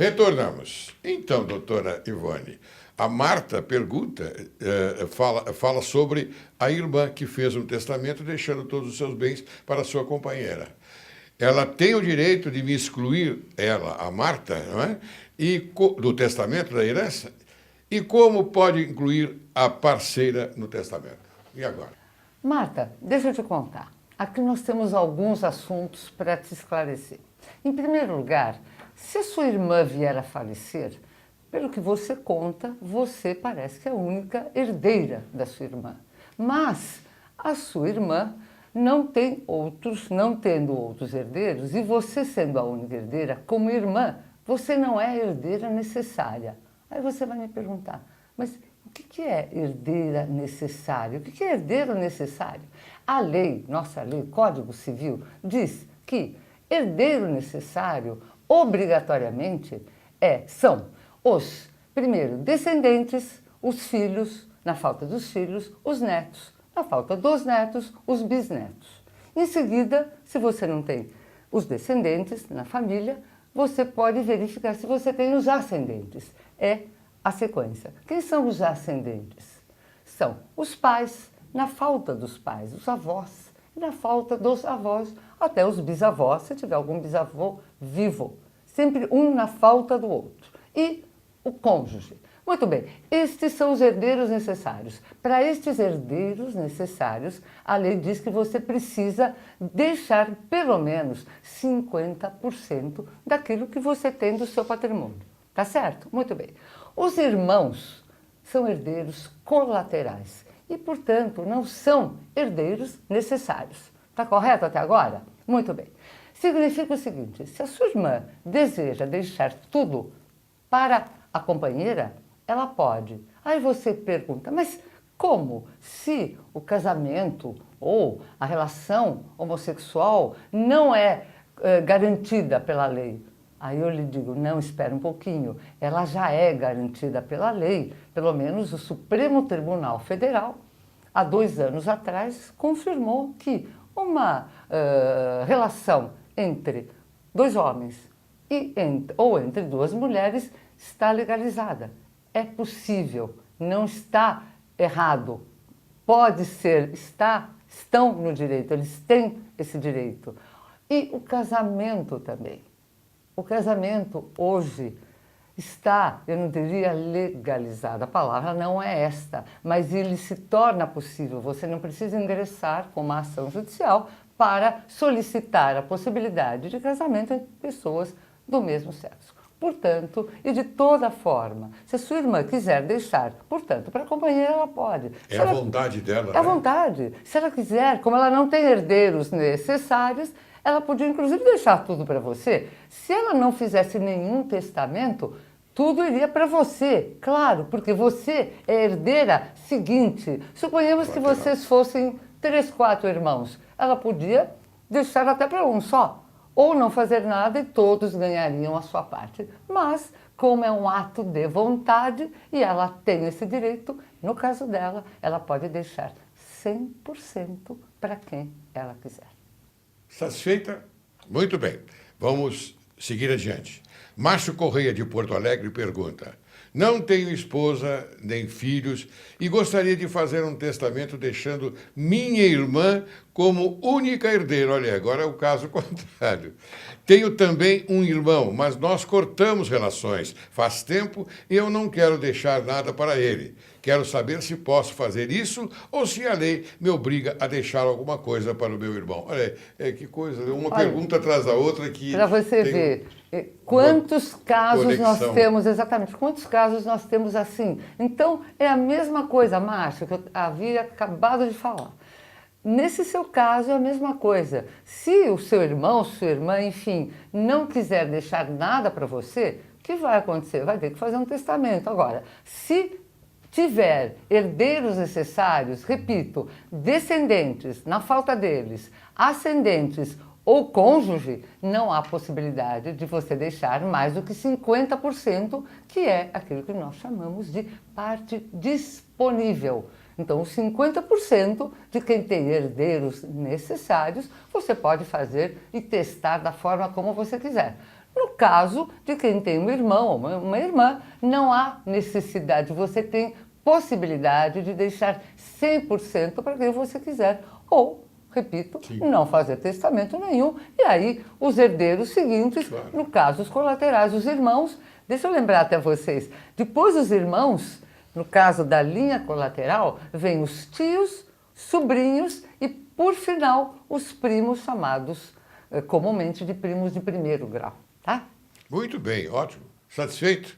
Retornamos. Então, doutora Ivone, a Marta pergunta, fala sobre a irmã que fez um testamento deixando todos os seus bens para a sua companheira. Ela tem o direito de me excluir, ela, a Marta, não é? Do testamento, da herança? E como pode incluir a parceira no testamento? E agora? Marta, deixa eu te contar. Aqui nós temos alguns assuntos para te esclarecer. Em primeiro lugar, se a sua irmã vier a falecer, pelo que você conta, você parece que é a única herdeira da sua irmã. Mas a sua irmã não tendo outros herdeiros, e você sendo a única herdeira, como irmã, você não é a herdeira necessária. Aí você vai me perguntar, mas o que é herdeira necessária? O que é herdeiro necessário? A lei, nossa lei, Código Civil, diz que herdeiro necessário, obrigatoriamente, são os, primeiro, descendentes, os filhos, na falta dos filhos, os netos, na falta dos netos, os bisnetos. Em seguida, se você não tem os descendentes na família, você pode verificar se você tem os ascendentes. É a sequência. Quem são os ascendentes? São os pais, na falta dos pais, os avós, e na falta dos avós, até os bisavós, se tiver algum bisavô vivo. Sempre um na falta do outro. E o cônjuge. Muito bem, estes são os herdeiros necessários. Para estes herdeiros necessários, a lei diz que você precisa deixar pelo menos 50% daquilo que você tem do seu patrimônio. Tá certo? Muito bem. Os irmãos são herdeiros colaterais e, portanto, não são herdeiros necessários. Tá correto até agora? Muito bem. Significa o seguinte, se a sua irmã deseja deixar tudo para a companheira, ela pode. Aí você pergunta, mas como? Se o casamento ou a relação homossexual não é garantida pela lei. Aí eu lhe digo, não, espera um pouquinho, ela já é garantida pela lei, pelo menos o Supremo Tribunal Federal, há 2 anos atrás, confirmou que uma relação entre 2 homens ou entre 2 mulheres está legalizada. É possível, não está errado, pode ser, estão no direito, eles têm esse direito. E o casamento também. O casamento hoje está, eu não diria legalizado, a palavra não é esta, mas ele se torna possível. Você não precisa ingressar com uma ação judicial para solicitar a possibilidade de casamento entre pessoas do mesmo sexo. Portanto, e de toda forma, se a sua irmã quiser deixar, portanto, para a companheira ela pode. É a vontade dela, É a vontade. Se ela quiser, como ela não tem herdeiros necessários, ela podia inclusive deixar tudo para você. Se ela não fizesse nenhum testamento, tudo iria para você, claro, porque você é herdeira seguinte. Suponhamos que vocês fossem 3, 4 irmãos. Ela podia deixar até para um só. Ou não fazer nada e todos ganhariam a sua parte. Mas, como é um ato de vontade e ela tem esse direito, no caso dela, ela pode deixar 100% para quem ela quiser. Satisfeita? Muito bem. Vamos seguir adiante. Márcio Correia, de Porto Alegre, pergunta: não tenho esposa nem filhos e gostaria de fazer um testamento deixando minha irmã como única herdeira. Olha, agora é o caso contrário. Tenho também um irmão, mas nós cortamos relações faz tempo e eu não quero deixar nada para ele. Quero saber se posso fazer isso ou se a lei me obriga a deixar alguma coisa para o meu irmão. Olha, que coisa, uma pergunta atrás da outra que... Para você ver quantos casos conexão. nós temos, exatamente, quantos casos nós temos assim. Então, é a mesma coisa, Márcio, que eu havia acabado de falar. Nesse seu caso é a mesma coisa. Se o seu irmão, sua irmã, enfim, não quiser deixar nada para você, o que vai acontecer? Vai ter que fazer um testamento. Agora, se tiver herdeiros necessários, repito, descendentes, na falta deles, ascendentes ou cônjuge, não há possibilidade de você deixar mais do que 50%, que é aquilo que nós chamamos de parte disponível. Então, os 50% de quem tem herdeiros necessários, você pode fazer e testar da forma como você quiser. No caso de quem tem um irmão ou uma irmã, não há necessidade, você tem possibilidade de deixar 100% para quem você quiser. Ou, repito, Sim. não fazer testamento nenhum. E aí, os herdeiros seguintes, Claro. no caso, os colaterais, os irmãos. Deixa eu lembrar até vocês. Depois dos irmãos, no caso da linha colateral, vem os tios, sobrinhos e, por final, os primos chamados comumente de primos de primeiro grau. Tá? Muito bem, ótimo. Satisfeito?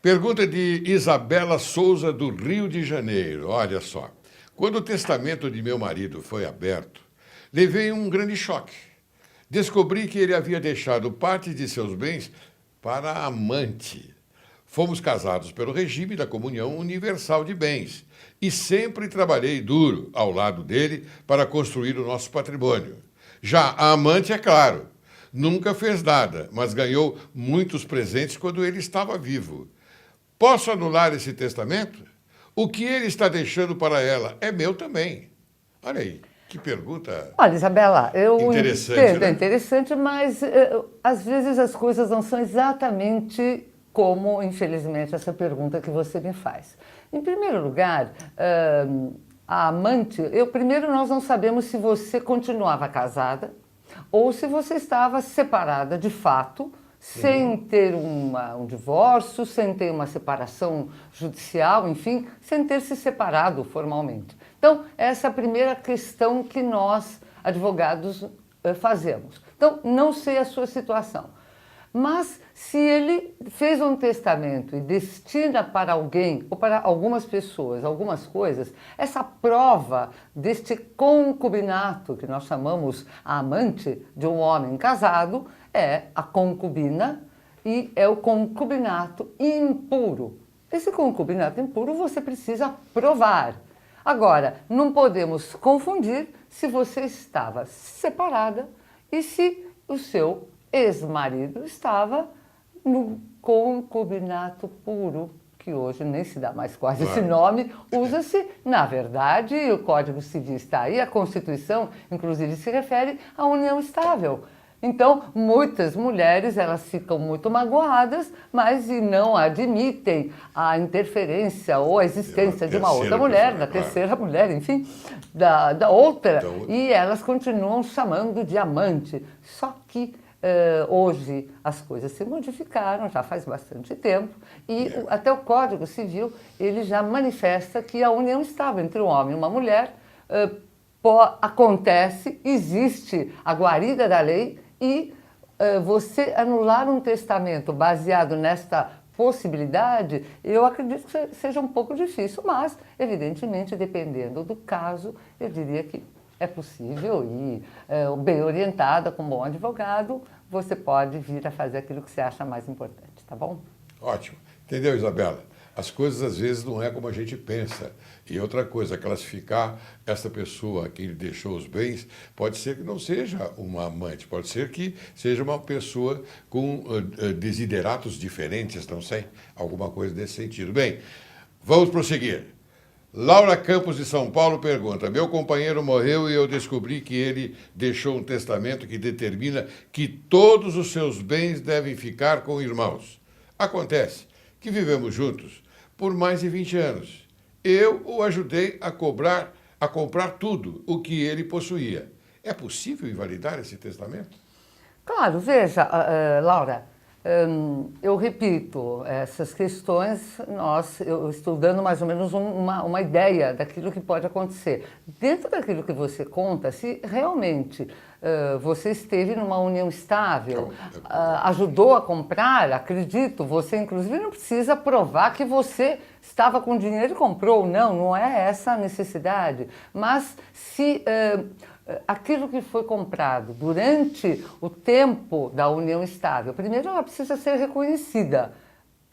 Pergunta de Isabela Souza, do Rio de Janeiro. Olha só. Quando o testamento de meu marido foi aberto, levei um grande choque. Descobri que ele havia deixado parte de seus bens para a amante. Fomos casados pelo regime da comunhão universal de bens e sempre trabalhei duro ao lado dele para construir o nosso patrimônio. Já a amante, é claro, nunca fez nada, mas ganhou muitos presentes quando ele estava vivo. Posso anular esse testamento? O que ele está deixando para ela é meu também. Olha aí, que pergunta. Olha, Isabela, eu Interessante, entendo, né? é interessante, mas às vezes as coisas não são exatamente como, infelizmente, essa pergunta que você me faz. Em primeiro lugar, a amante, primeiro nós não sabemos se você continuava casada ou se você estava separada de fato, sem ter um divórcio, sem ter uma separação judicial, enfim, sem ter se separado formalmente. Então, essa é a primeira questão que nós, advogados, fazemos. Então, não sei a sua situação. Mas, se ele fez um testamento e destina para alguém ou para algumas pessoas algumas coisas, essa prova deste concubinato, que nós chamamos a amante de um homem casado, é a concubina e é o concubinato impuro. Esse concubinato impuro você precisa provar. Agora, não podemos confundir se você estava separada e se o seu ex-marido estava no concubinato puro, que hoje nem se dá mais quase esse nome, usa-se, na verdade, o Código Civil está aí, a Constituição, inclusive, se refere à união estável. Então, muitas mulheres, elas ficam muito magoadas, mas não admitem a interferência ou a existência de uma outra mulher, da terceira mulher, enfim, da outra, então, e elas continuam chamando de amante. Só que hoje as coisas se modificaram, já faz bastante tempo, e até o Código Civil, ele já manifesta que a união estável entre um homem e uma mulher acontece, existe a guarida da lei, e você anular um testamento baseado nesta possibilidade, eu acredito que seja um pouco difícil, mas, evidentemente, dependendo do caso, eu diria que é possível e, bem orientada, com um bom advogado, você pode vir a fazer aquilo que você acha mais importante, tá bom? Ótimo. Entendeu, Isabela? As coisas às vezes não é como a gente pensa. E outra coisa, classificar essa pessoa a quem ele deixou os bens, pode ser que não seja uma amante, pode ser que seja uma pessoa com desideratos diferentes, não sei, alguma coisa desse sentido. Bem, vamos prosseguir. Laura Campos, de São Paulo, pergunta: meu companheiro morreu e eu descobri que ele deixou um testamento que determina que todos os seus bens devem ficar com irmãos. Acontece que vivemos juntos por mais de 20 anos. Eu o ajudei a comprar tudo o que ele possuía. É possível invalidar esse testamento? Claro, veja, Laura, eu repito, essas questões, eu estou dando mais ou menos uma ideia daquilo que pode acontecer. Dentro daquilo que você conta, se realmente você esteve numa união estável, ajudou a comprar, acredito, você inclusive não precisa provar que você estava com dinheiro e comprou, não é essa a necessidade. Mas se aquilo que foi comprado durante o tempo da união estável, primeiro ela precisa ser reconhecida,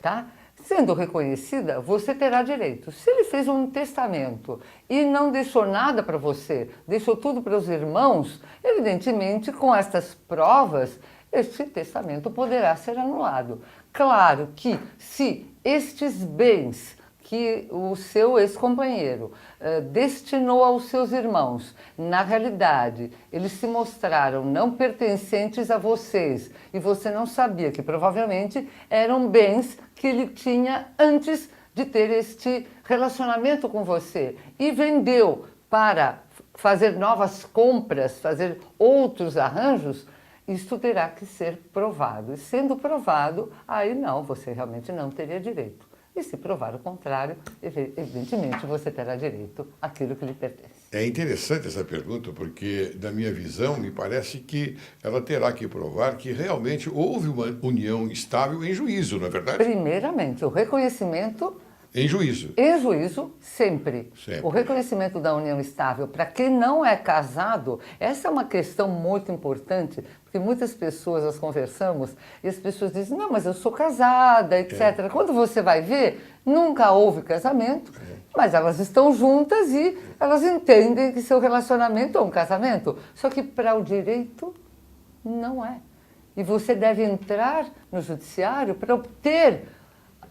tá? Sendo reconhecida, você terá direito. Se ele fez um testamento e não deixou nada para você, deixou tudo para os irmãos, evidentemente, com estas provas, este testamento poderá ser anulado. Claro que se estes bens que o seu ex-companheiro destinou aos seus irmãos, na realidade, eles se mostraram não pertencentes a vocês e você não sabia que provavelmente eram bens que ele tinha antes de ter este relacionamento com você e vendeu para fazer novas compras, fazer outros arranjos, isto terá que ser provado. E sendo provado, aí não, você realmente não teria direito. E se provar o contrário, evidentemente você terá direito àquilo que lhe pertence. É interessante essa pergunta, porque, na minha visão, me parece que ela terá que provar que realmente houve uma união estável em juízo, não é verdade? Primeiramente, o reconhecimento. Em juízo. Em juízo, sempre. Sempre. O reconhecimento da união estável, para quem não é casado, essa é uma questão muito importante, porque muitas pessoas nós conversamos e as pessoas dizem, não, mas eu sou casada, etc. Quando você vai ver, nunca houve casamento, mas elas estão juntas e elas entendem que seu relacionamento é um casamento. Só que para o direito, não é. E você deve entrar no judiciário para obter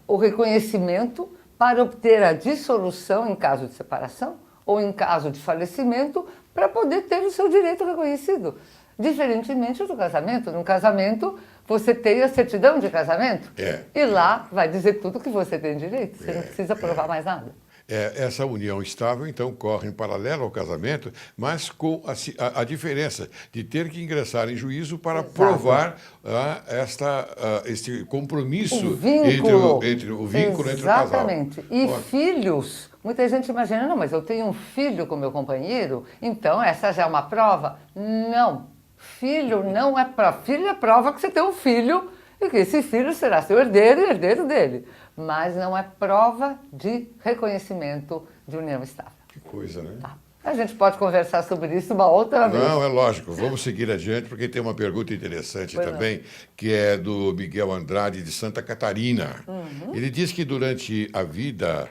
o reconhecimento, para obter a dissolução em caso de separação ou em caso de falecimento, para poder ter o seu direito reconhecido. Diferentemente do casamento. No casamento, você tem a certidão de casamento e lá vai dizer tudo que você tem direito. Você não precisa provar mais nada. Essa união estável, então, corre em paralelo ao casamento, mas com a diferença de ter que ingressar em juízo para provar este compromisso entre o vínculo entre o casal. Exatamente. E filhos, muita gente imagina, não, mas eu tenho um filho com meu companheiro, então essa já é uma prova? Não. Filho não é prova. Filho é prova que você tem um filho e que esse filho será seu herdeiro e herdeiro dele. Mas não é prova de reconhecimento de união estável. Que coisa, né? Tá. A gente pode conversar sobre isso uma outra vez. Não, é lógico. Vamos seguir adiante, porque tem uma pergunta interessante também, que é do Miguel Andrade, de Santa Catarina. Ele diz que durante a vida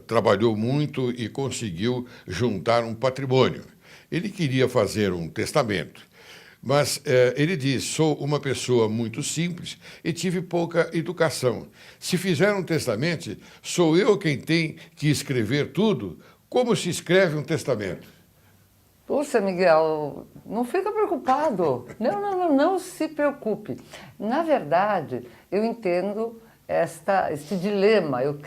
trabalhou muito e conseguiu juntar um patrimônio. Ele queria fazer um testamento. Mas ele diz, sou uma pessoa muito simples e tive pouca educação. Se fizer um testamento, sou eu quem tem que escrever tudo? Como se escreve um testamento? Puxa, Miguel, não fica preocupado. Não se preocupe. Na verdade, eu entendo este dilema. Eu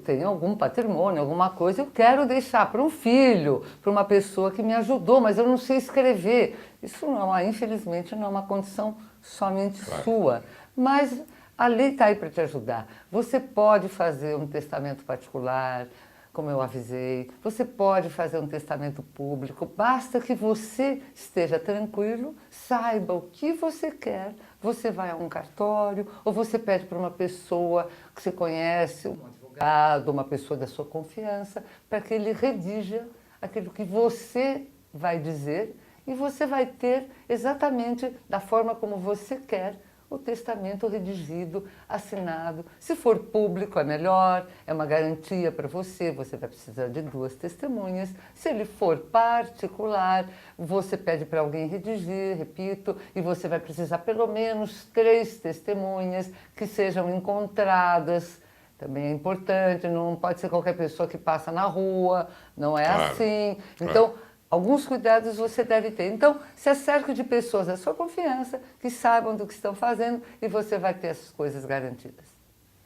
tenho algum patrimônio, alguma coisa, eu quero deixar para um filho, para uma pessoa que me ajudou, mas eu não sei escrever. Isso não, infelizmente, não é uma condição somente sua. Mas a lei está aí para te ajudar. Você pode fazer um testamento particular, como eu avisei, você pode fazer um testamento público, basta que você esteja tranquilo, saiba o que você quer, você vai a um cartório ou você pede para uma pessoa que você conhece, um advogado, uma pessoa da sua confiança, para que ele redija aquilo que você vai dizer e você vai ter exatamente da forma como você quer o testamento redigido, assinado. Se for público é melhor, é uma garantia para você, você vai precisar de 2 testemunhas. Se ele for particular, você pede para alguém redigir, repito, e você vai precisar pelo menos 3 testemunhas que sejam encontradas. Também é importante, não pode ser qualquer pessoa que passa na rua, não é assim. Então, alguns cuidados você deve ter. Então, se cerque de pessoas da sua confiança, que saibam do que estão fazendo, e você vai ter essas coisas garantidas.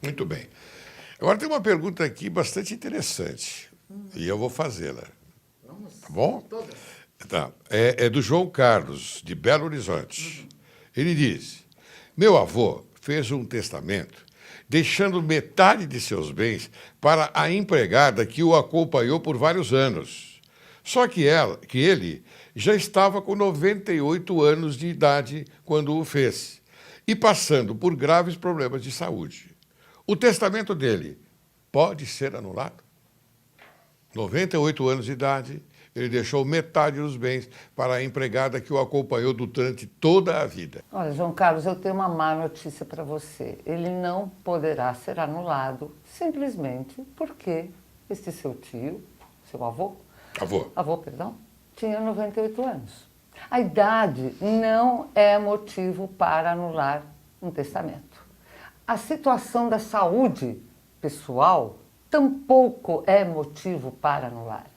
Muito bem. Agora tem uma pergunta aqui bastante interessante, e eu vou fazê-la. Tá bom? Todas. Tá. É do João Carlos, de Belo Horizonte. Ele diz, meu avô fez um testamento deixando metade de seus bens para a empregada que o acompanhou por vários anos. Só que ele já estava com 98 anos de idade quando o fez e passando por graves problemas de saúde. O testamento dele pode ser anulado? 98 anos de idade, ele deixou metade dos bens para a empregada que o acompanhou durante toda a vida. Olha, João Carlos, eu tenho uma má notícia para você. Ele não poderá ser anulado simplesmente porque este seu tio, seu avô, perdão, tinha 98 anos. A idade não é motivo para anular um testamento. A situação da saúde pessoal tampouco é motivo para anular.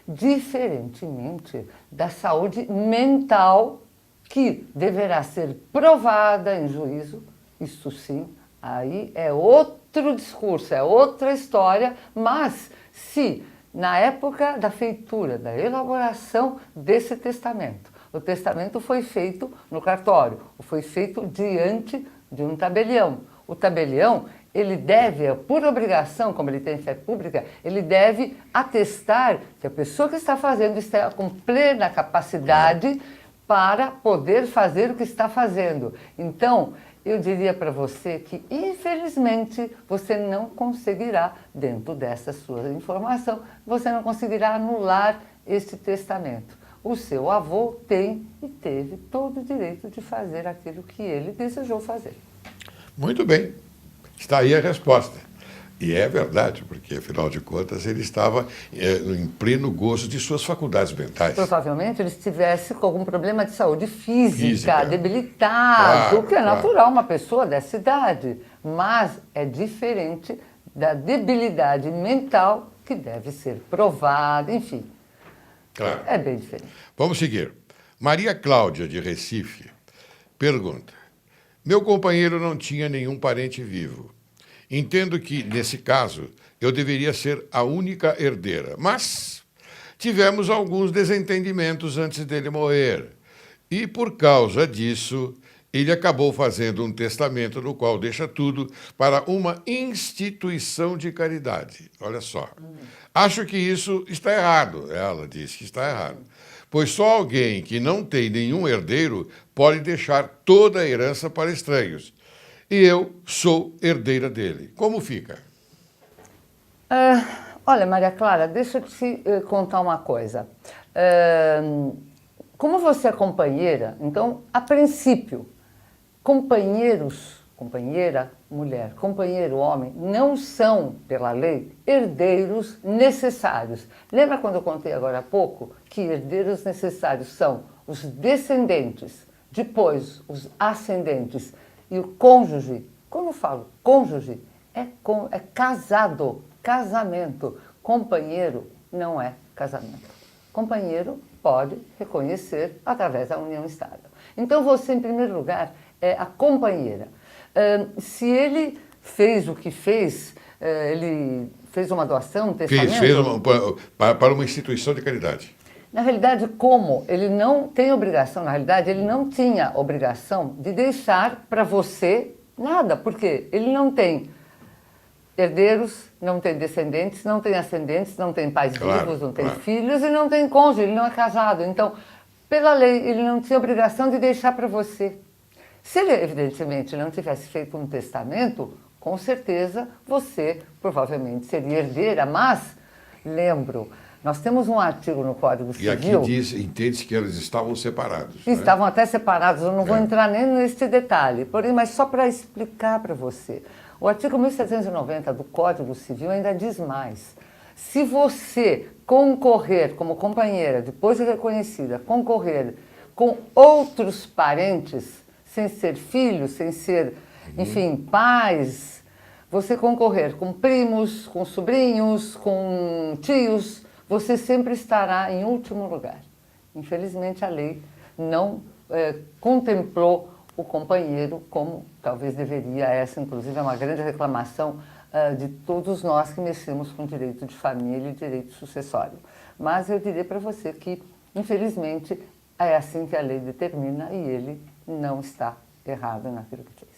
Diferentemente da saúde mental, que deverá ser provada em juízo, isso sim, aí é outro discurso, é outra história, mas se na época da feitura, da elaboração desse testamento, o testamento foi feito no cartório, ou foi feito diante de um tabelião. O tabelião, ele deve, por obrigação, como ele tem fé pública, ele deve atestar que a pessoa que está fazendo está com plena capacidade para poder fazer o que está fazendo. Então, eu diria para você que, infelizmente, você não conseguirá, dentro dessa sua informação, você não conseguirá anular esse testamento. O seu avô tem e teve todo o direito de fazer aquilo que ele desejou fazer. Muito bem. Está aí a resposta. E é verdade, porque, afinal de contas, ele estava em pleno gozo de suas faculdades mentais. Provavelmente ele estivesse com algum problema de saúde física. Debilitado, Claro, que é claro. natural uma pessoa dessa idade. Mas é diferente da debilidade mental que deve ser provada, enfim. Claro. É bem diferente. Vamos seguir. Maria Cláudia, de Recife, pergunta: meu companheiro não tinha nenhum parente vivo. Entendo que, nesse caso, eu deveria ser a única herdeira, mas tivemos alguns desentendimentos antes dele morrer. E, por causa disso, ele acabou fazendo um testamento no qual deixa tudo para uma instituição de caridade. Olha só. Acho que isso está errado. Ela disse que está errado. Pois só alguém que não tem nenhum herdeiro pode deixar toda a herança para estranhos. E eu sou herdeira dele. Como fica? Olha, Maria Clara, deixa eu te contar uma coisa. Como você é companheira, então, a princípio, companheira mulher, companheiro homem, não são, pela lei, herdeiros necessários. Lembra quando eu contei agora há pouco que herdeiros necessários são os descendentes, depois os ascendentes e o cônjuge? Quando eu falo cônjuge, é casado, casamento. Companheiro não é casamento. Companheiro pode reconhecer através da união estável. Então você, em primeiro lugar, é a companheira. Se ele fez o que fez, ele fez uma doação, um testamento... Fez para uma instituição de caridade. Na realidade, como ele não tem obrigação, na realidade, ele não tinha obrigação de deixar para você nada, porque ele não tem herdeiros, não tem descendentes, não tem ascendentes, não tem pais vivos, não tem filhos e não tem cônjuge, ele não é casado. Então, pela lei, ele não tinha obrigação de deixar para você. Se ele, evidentemente, não tivesse feito um testamento, com certeza você provavelmente seria herdeira, mas, lembro, nós temos um artigo no Código Civil... E aqui entende-se que eles estavam separados. Estavam até separados, eu não vou entrar nem nesse detalhe, porém, mas só para explicar para você. O artigo 1790 do Código Civil ainda diz mais. Se você concorrer como companheira, depois de reconhecida, concorrer com outros parentes, sem ser filhos, sem ser, enfim, pais, você concorrer com primos, com sobrinhos, com tios, você sempre estará em último lugar. Infelizmente, a lei não contemplou o companheiro como talvez deveria. Essa, inclusive, é uma grande reclamação de todos nós que mexemos com direito de família e direito sucessório. Mas eu diria para você que, infelizmente, é assim que a lei determina e ele não está errado naquilo que fez.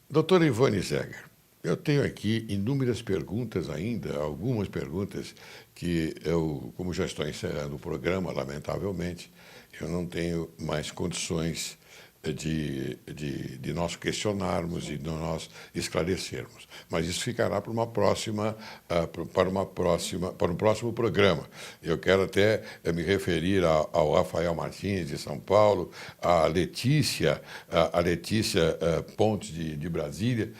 Doutora Ivone Zeger, eu tenho aqui inúmeras perguntas ainda, algumas perguntas que eu, como já estou encerrando o programa, lamentavelmente, eu não tenho mais condições de nós questionarmos e de nós esclarecermos. Mas isso ficará para um próximo programa. Eu quero até me referir ao Rafael Martins, de São Paulo, a Letícia Pontes, de Brasília.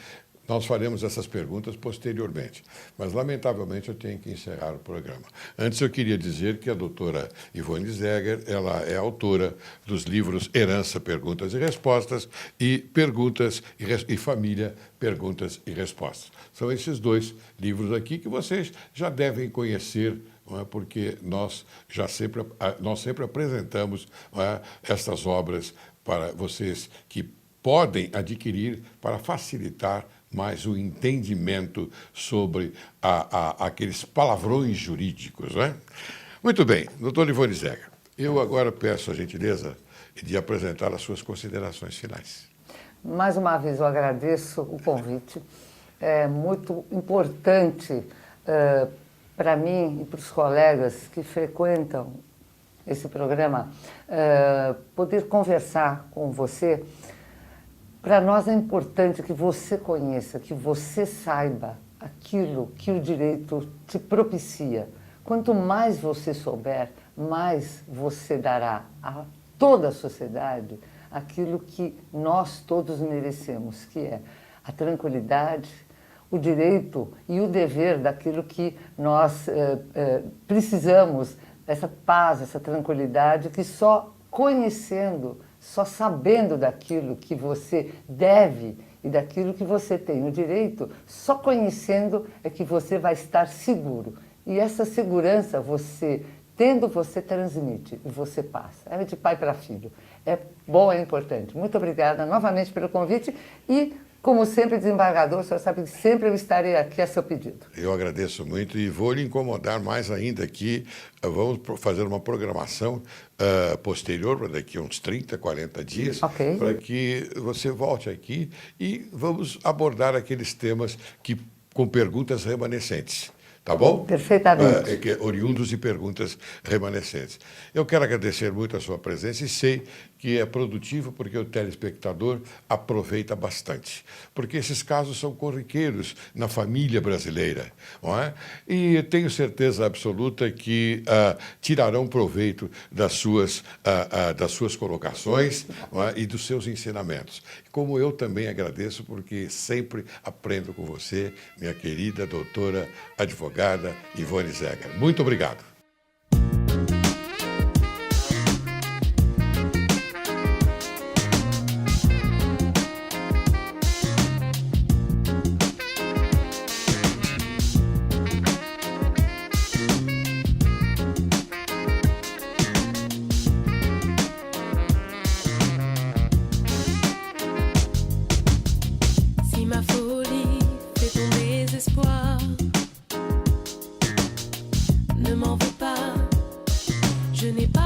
nós faremos essas perguntas posteriormente. Mas, lamentavelmente, eu tenho que encerrar o programa. Antes, eu queria dizer que a doutora Ivone Zeger, ela é autora dos livros Herança, Perguntas e Respostas e Perguntas e Família, Perguntas e Respostas. São esses dois livros aqui que vocês já devem conhecer, não é? Porque nós sempre apresentamos, não é, estas obras para vocês que podem adquirir para facilitar mais o entendimento sobre aqueles palavrões jurídicos. Não é? Muito bem, doutor Ivone Zeger, eu agora peço a gentileza de apresentar as suas considerações finais. Mais uma vez eu agradeço o convite. É muito importante para mim e para os colegas que frequentam esse programa poder conversar com você. Para nós é importante que você conheça, que você saiba aquilo que o direito te propicia. Quanto mais você souber, mais você dará a toda a sociedade aquilo que nós todos merecemos, que é a tranquilidade, o direito e o dever daquilo que nós precisamos, essa paz, essa tranquilidade, que só conhecendo, só sabendo daquilo que você deve e daquilo que você tem o direito, só conhecendo é que você vai estar seguro. E essa segurança, você transmite e você passa. É de pai para filho. É bom, é importante. Muito obrigada novamente pelo convite e, como sempre, desembargador, o senhor sabe que sempre eu estarei aqui a seu pedido. Eu agradeço muito e vou lhe incomodar mais ainda aqui. Vamos fazer uma programação posterior, para daqui a uns 30, 40 dias, okay, para que você volte aqui e vamos abordar aqueles temas com perguntas remanescentes. Tá bom? Perfeitamente. Oriundos de perguntas remanescentes. Eu quero agradecer muito a sua presença e sei que é produtivo porque o telespectador aproveita bastante. Porque esses casos são corriqueiros na família brasileira, não é? E tenho certeza absoluta que tirarão proveito das suas colocações, não é? E dos seus ensinamentos. Como eu também agradeço porque sempre aprendo com você, minha querida doutora advogada Ivone Zeger. Muito obrigado. Si ma folie fait ton désespoir, ne m'en veux pas, je n'ai pas